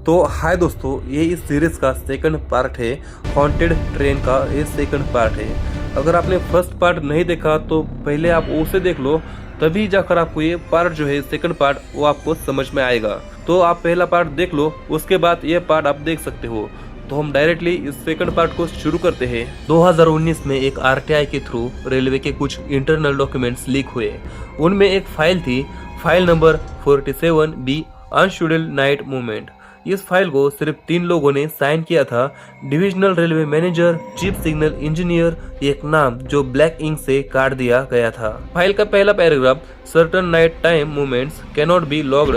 तो हाय दोस्तों, ये इस सीरीज का सेकंड पार्ट है। हॉन्टेड ट्रेन का ये सेकंड पार्ट है। अगर आपने फर्स्ट पार्ट नहीं देखा तो पहले आप उसे देख लो, तभी जाकर आपको ये पार्ट जो है सेकंड पार्ट वो आपको समझ में आएगा। तो आप पहला पार्ट देख लो, उसके बाद ये पार्ट आप देख सकते हो। तो हम डायरेक्टली इस सेकंड पार्ट को शुरू करते हैं। 2019 में एक आरटीआई के थ्रू रेलवे के कुछ इंटरनल डॉक्यूमेंट्स लीक हुए। उनमें एक फाइल थी, file number 47B unscheduled night movement. इस फाइल को सिर्फ 3 लोगों ने साइन किया था, divisional railway manager, chief signal engineer, एक नाम जो ब्लैक इंक से काट दिया गया था। फाइल का पहला paragraph, certain night time movements cannot be logged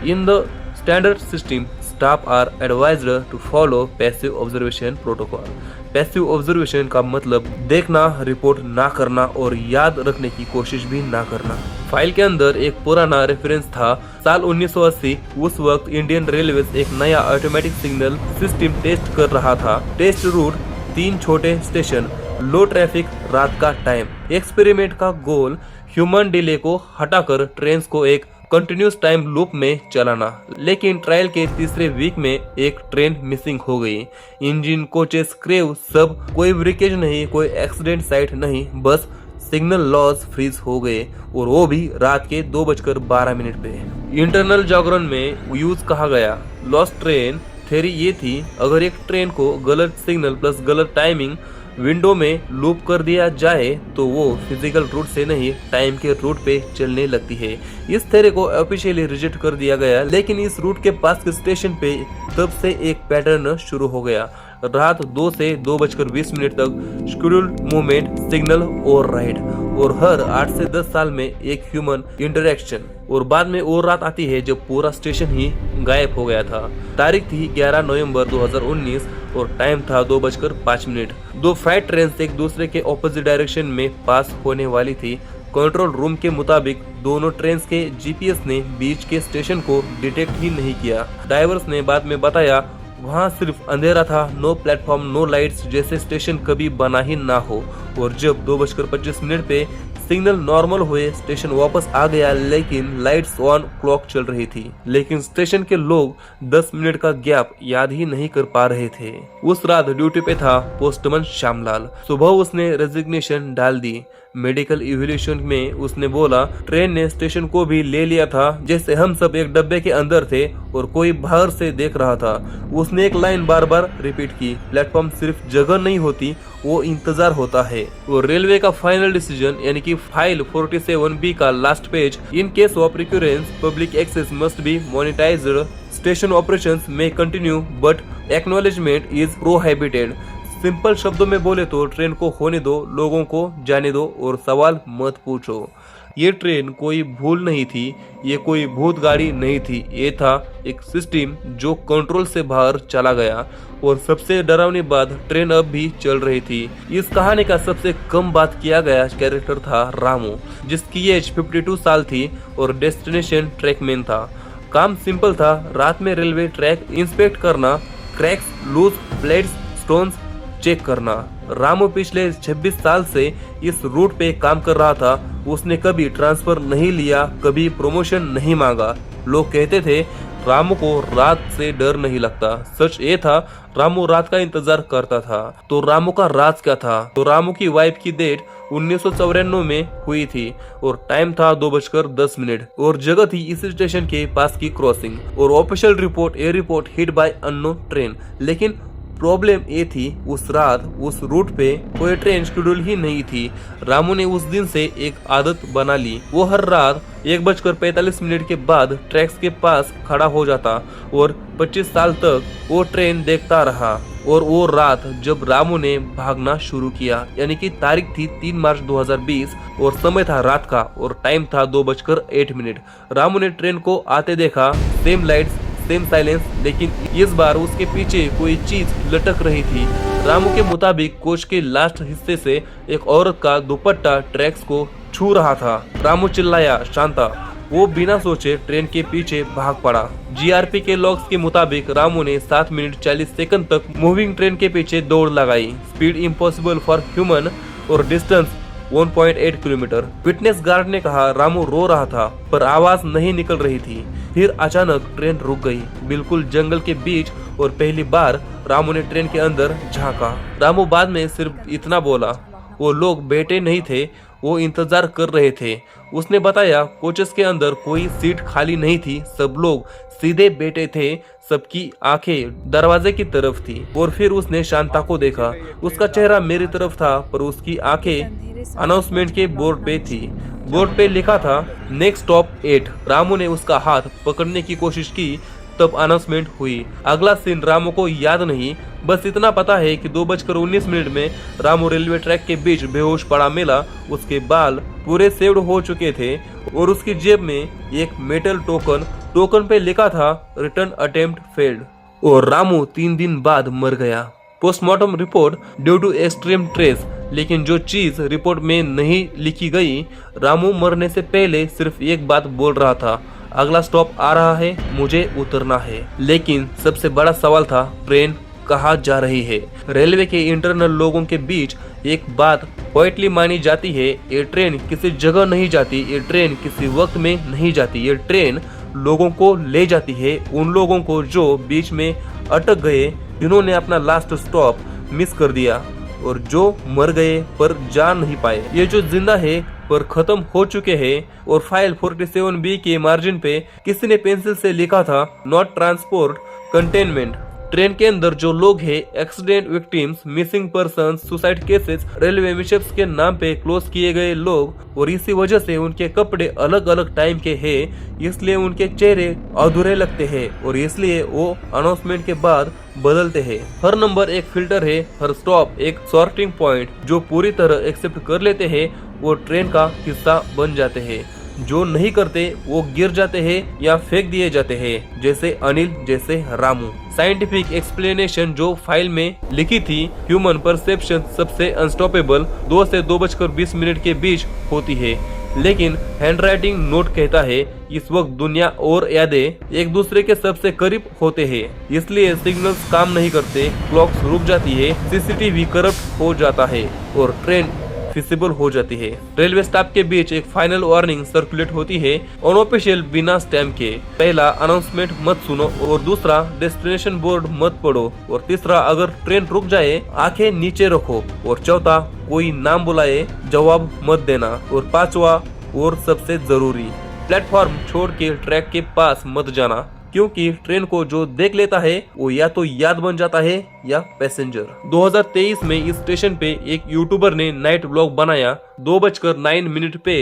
in the standard system, staff are advised to follow passive observation protocol. Passive observation का मतलब देखना, रिपोर्ट ना करना और याद रखने की कोशिश भी ना करना। फाइल के अंदर एक पुराना रेफरेंस था, साल 1980। उस वक्त इंडियन रेलवेज एक नया ऑटोमेटिक सिग्नल सिस्टम टेस्ट कर रहा था। टेस्ट रूट 3 छोटे स्टेशन, लो ट्रैफिक, रात का टाइम। एक्सपेरिमेंट का गोल ह्यूमन डिले को हटाकर ट्रेन को एक कंटिन्यूस टाइम लूप में चलाना। लेकिन ट्रायल के तीसरे वीक में एक ट्रेन मिसिंग हो गई। इंजन, कोचेस, क्रेव सब, कोई ब्रेकेज नहीं, कोई एक्सीडेंट साइट नहीं, बस सिग्नल लॉस फ्रीज हो गए, और वो भी रात के 2:12 पे। इंटरनल जागरण में यूज कहा गया लॉस्ट ट्रेन थ्योरी ये थी, अगर एक ट्रेन को गलत सिग्नल प्लस गलत टाइमिंग विंडो में लूप कर दिया जाए तो वो फिजिकल रूट से नहीं टाइम के रूट पे चलने लगती है। इस थ्योरी को ऑफिशियली रिजेक्ट कर दिया गया, लेकिन इस रूट के पास के स्टेशन पे तब से एक पैटर्न शुरू हो गया। रात 2 से 2:20 तक शेड्यूल्ड मूवमेंट, सिग्नल और राइड, और हर 8 से 10 साल में एक ह्यूमन इंटरेक्शन। और बाद में और रात आती है जब पूरा स्टेशन ही गायब हो गया था। तारीख थी 11 नवंबर 2019 और टाइम था 2:05। 2 फ्राइट ट्रेन एक दूसरे के ऑपोजिट डायरेक्शन में पास होने वाली थी। कंट्रोल रूम के मुताबिक दोनों ट्रेन के जीपीएस ने बीच के स्टेशन को डिटेक्ट ही नहीं किया। ड्राइवर्स ने बाद में बताया वहाँ सिर्फ अंधेरा था, नो प्लेटफॉर्म, नो लाइट्स, जैसे स्टेशन कभी बना ही ना हो। और जब 2:25 पे सिग्नल नॉर्मल हुए, स्टेशन वापस आ गया, लेकिन लाइट्स ऑन, क्लॉक चल रही थी। लेकिन स्टेशन के लोग 10 मिनट का गैप याद ही नहीं कर पा रहे थे। उस रात ड्यूटी पे था पोस्टमैन श्यामलाल। सुबह उसने रेजिग्नेशन डाल दी। मेडिकल इवोल्यूशन में उसने बोला ट्रेन ने स्टेशन को भी ले लिया था, जैसे हम सब एक डब्बे के अंदर थे और कोई बाहर से देख रहा था। उसने एक लाइन बार बार रिपीट की, प्लेटफॉर्म सिर्फ जगह नहीं होती, वो इंतजार होता है। और रेलवे का फाइनल डिसीजन यानी कि फाइल 47B का last page, in case of recurrence public access must be monetized, station operations में continue but acknowledgement is prohibited. Simple शब्दों में बोले तो ट्रेन को होने दो, लोगों को जाने दो और सवाल मत पूछो। ये ट्रेन कोई भूल नहीं थी, ये कोई भूत गाड़ी नहीं थी, ये था एक सिस्टम जो कंट्रोल से बाहर चला गया। और सबसे डरावनी बात, ट्रेन अब भी चल रही थी। इस कहानी का सबसे कम बात किया गया कैरेक्टर था रामू, जिसकी एज 52 साल थी और डेस्टिनेशन ट्रैकमैन था। काम सिंपल था, रात में रेलवे ट्रैक इंस्पेक्ट करना, cracks, loose plates, stones check करना। रामू पिछले 26 साल से इस रूट पे काम कर रहा था। उसने कभी ट्रांसफर नहीं लिया, कभी प्रमोशन नहीं मांगा। लोग कहते थे रामू को रात से डर नहीं लगता। सच ये था, रामू रात का इंतजार करता था। तो रामू का राज क्या था? तो रामू की वाइफ की डेथ 1994 में हुई थी और टाइम था 2:10 और जगह थी इस स्टेशन के पास की क्रॉसिंग। और official report, A report hit by unknown train. लेकिन प्रॉब्लम ये थी, उस रात उस रूट पे कोई ट्रेन शेड्यूल ही नहीं थी। रामू ने उस दिन से एक आदत बना ली, वो हर रात 1:45 के बाद ट्रैक्स के पास खड़ा हो जाता और 25 साल तक वो ट्रेन देखता रहा। और वो रात जब रामू ने भागना शुरू किया, यानी कि तारीख थी 3 मार्च 2020 और समय था रात का और टाइम था 2:08। रामू ने ट्रेन को आते देखा, सेम लाइट्स, सेम साइलेंस, लेकिन इस बार उसके पीछे कोई चीज लटक रही थी। रामू के मुताबिक कोच के लास्ट हिस्से से एक औरत का दुपट्टा ट्रैक्स को छू रहा था। रामू चिल्लाया, शांता। वो बिना सोचे ट्रेन के पीछे भाग पड़ा। जीआरपी के लॉग्स के मुताबिक रामू ने 7 मिनट 40 सेकंड तक मूविंग ट्रेन के पीछे दौड़ लगाई। स्पीड इम्पॉसिबल फॉर ह्यूमन और डिस्टेंस 1.8 किलोमीटर। फिटनेस गार्ड ने कहा रामू रो रहा था पर आवाज नहीं निकल रही थी। फिर अचानक ट्रेन रुक गई, बिल्कुल जंगल के बीच, और पहली बार रामू ने ट्रेन के अंदर झांका। रामू बाद में सिर्फ इतना बोला, वो लोग बैठे नहीं थे, वो इंतजार कर रहे थे। उसने बताया कोचेस के अंदर कोई सीट खाली नहीं थी, सब लोग सीधे बैठे थे, सबकी आंखें दरवाजे की तरफ थी। और फिर उसने शांता को देखा, उसका चेहरा मेरी तरफ था पर उसकी आंखें अनाउंसमेंट के बोर्ड पे थी। बोर्ड पे लिखा था नेक्स्ट स्टॉप 8। रामू ने उसका हाथ पकड़ने की कोशिश की, तब अनाउंसमेंट हुई। अगला सीन रामू को याद नहीं, बस इतना पता है कि 2:19 में रामू रेलवे ट्रैक के बीच बेहोश पड़ा मिला। उसके बाल पूरे सेव्ड हो चुके थे और उसकी जेब में एक मेटल टोकन पे लिखा था रिटर्न अटेम्प्ट फेल्ड। और रामू 3 दिन बाद मर गया। Postmortem report due to extreme stress. लेकिन जो चीज रिपोर्ट में नहीं लिखी गई, रामू मरने से पहले सिर्फ एक बात बोल रहा था, अगला स्टॉप आ रहा है, मुझे उतरना है। लेकिन सबसे बड़ा सवाल था ट्रेन कहाँ जा रही है। रेलवे के इंटरनल लोगों के बीच एक बात पोइटली मानी जाती है, ये ट्रेन किसी जगह नहीं जाती, ये ट्रेन किसी वक्त में नहीं जाती, ये ट्रेन लोगों को ले जाती है, उन लोगों को जो बीच में अटक गए, जिन्होंने अपना लास्ट स्टॉप मिस कर दिया, और जो मर गए पर जा नहीं पाए। ये जो जिंदा है पर खत्म हो चुके हैं। और फाइल 47B के मार्जिन पे किसी ने पेंसिल से लिखा था नॉट ट्रांसपोर्ट कंटेनमेंट। ट्रेन के अंदर जो लोग हैं, accident victims, missing persons, suicide cases, railway mishaps के नाम पे क्लोज किए गए लोग, और इसी वजह से उनके कपड़े अलग अलग टाइम के हैं, इसलिए उनके चेहरे अधूरे लगते हैं और इसलिए वो अनाउंसमेंट के बाद बदलते हैं। हर नंबर एक फिल्टर है, हर स्टॉप एक सॉर्टिंग पॉइंट। जो पूरी तरह एक्सेप्ट कर लेते हैं वो ट्रेन का हिस्सा बन जाते हैं, जो नहीं करते वो गिर जाते हैं या फेंक दिए जाते हैं, जैसे अनिल, जैसे रामू। साइंटिफिक एक्सप्लेनेशन जो फाइल में लिखी थी, ह्यूमन परसेप्शन सबसे अनस्टॉपेबल 2 से 2:20 के बीच होती है। लेकिन हैंडराइटिंग नोट कहता है इस वक्त दुनिया और यादें एक दूसरे के सबसे करीब होते हैं, इसलिए सिग्नल्स काम नहीं करते, क्लॉक्स रुक जाती है, सीसीटीवी करप्ट हो जाता है और ट्रेन फिजिबल हो जाती है। रेलवे स्टाफ के बीच एक फाइनल वार्निंग सर्कुलेट होती है, अनऑफिशियल बिना स्टैम्प के। पहला, अनाउंसमेंट मत सुनो, और दूसरा, डेस्टिनेशन बोर्ड मत पढ़ो, और तीसरा, अगर ट्रेन रुक जाए आंखें नीचे रखो, और चौथा, कोई नाम बुलाए जवाब मत देना, और पांचवा और सबसे जरूरी, प्लेटफॉर्म छोड़ के ट्रैक के पास मत जाना, क्योंकि ट्रेन को जो देख लेता है वो या तो याद बन जाता है या पैसेंजर। 2023 में इस स्टेशन पे एक यूट्यूबर ने नाइट व्लॉग बनाया। 2:09 पे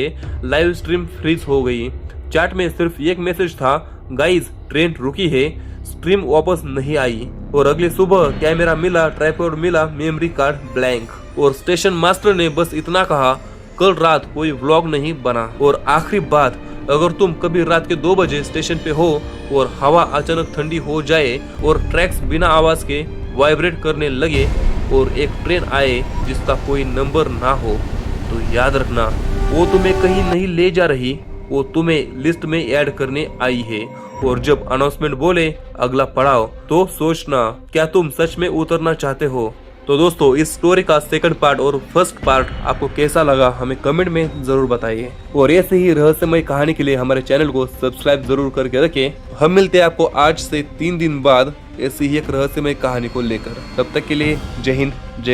लाइव स्ट्रीम फ्रीज हो गई। चैट में सिर्फ एक मैसेज था, गाइस ट्रेन रुकी है, स्ट्रीम वापस नहीं आई। और अगली सुबह कैमरा मिला, ट्राइपॉड मिला, मेमोरी कार्ड ब्लैंक। और स्टेशन मास्टर ने बस इतना कहा, कल रात कोई व्लॉग नहीं बना। और आखिरी बात, अगर तुम कभी रात के 2 बजे स्टेशन पे हो और हवा अचानक ठंडी हो जाए और ट्रैक्स बिना आवाज के वाइब्रेट करने लगे और एक ट्रेन आए जिसका कोई नंबर ना हो, तो याद रखना वो तुम्हें कहीं नहीं ले जा रही, वो तुम्हें लिस्ट में ऐड करने आई है। और जब अनाउंसमेंट बोले अगला पड़ाव, तो सोचना क्या तुम सच में उतरना चाहते हो। तो दोस्तों, इस स्टोरी का सेकंड पार्ट और फर्स्ट पार्ट आपको कैसा लगा हमें कमेंट में जरूर बताइए, और ऐसे ही रहस्यमय कहानी के लिए हमारे चैनल को सब्सक्राइब जरूर करके रखें। हम मिलते हैं आपको आज से 3 दिन बाद ऐसी ही एक रहस्यमय कहानी को लेकर। तब तक के लिए जय हिंद, जय